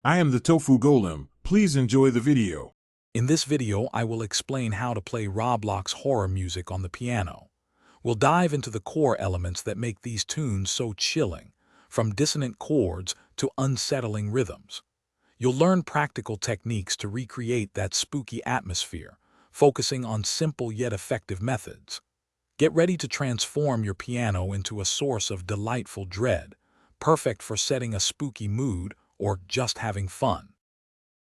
I am the Tofu Golem. Please enjoy the video. In this video, I will explain how to play Roblox Horror music on the piano. We'll dive into the core elements that make these tunes so chilling, from dissonant chords to unsettling rhythms. You'll learn practical techniques to recreate that spooky atmosphere, focusing on simple yet effective methods. Get ready to transform your piano into a source of delightful dread, perfect for setting a spooky mood or just having fun.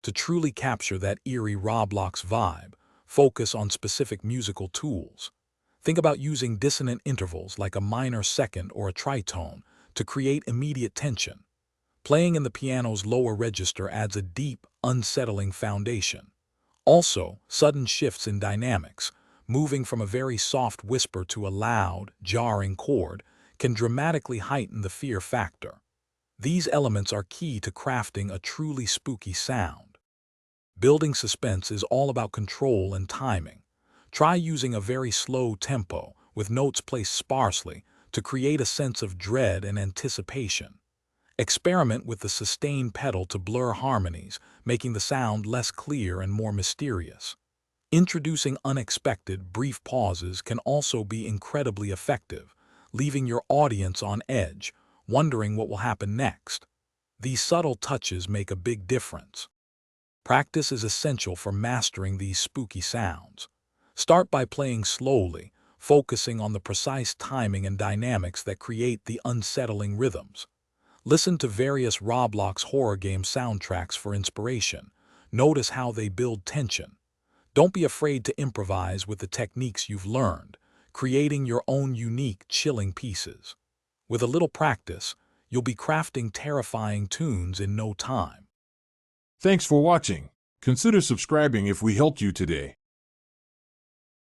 To truly capture that eerie Roblox vibe, focus on specific musical tools. Think about using dissonant intervals like a minor second or a tritone to create immediate tension. Playing in the piano's lower register adds a deep, unsettling foundation. Also, sudden shifts in dynamics, moving from a very soft whisper to a loud, jarring chord, can dramatically heighten the fear factor. These elements are key to crafting a truly spooky sound. Building suspense is all about control and timing. Try using a very slow tempo, with notes placed sparsely, to create a sense of dread and anticipation. Experiment with the sustain pedal to blur harmonies, making the sound less clear and more mysterious. Introducing unexpected, brief pauses can also be incredibly effective, leaving your audience on edge, wondering what will happen next. These subtle touches make a big difference. Practice is essential for mastering these spooky sounds. Start by playing slowly, focusing on the precise timing and dynamics that create the unsettling rhythms. Listen to various Roblox horror game soundtracks for inspiration. Notice how they build tension. Don't be afraid to improvise with the techniques you've learned, creating your own unique, chilling pieces. With a little practice, you'll be crafting terrifying tunes in no time. Thanks for watching. Consider subscribing if we helped you today.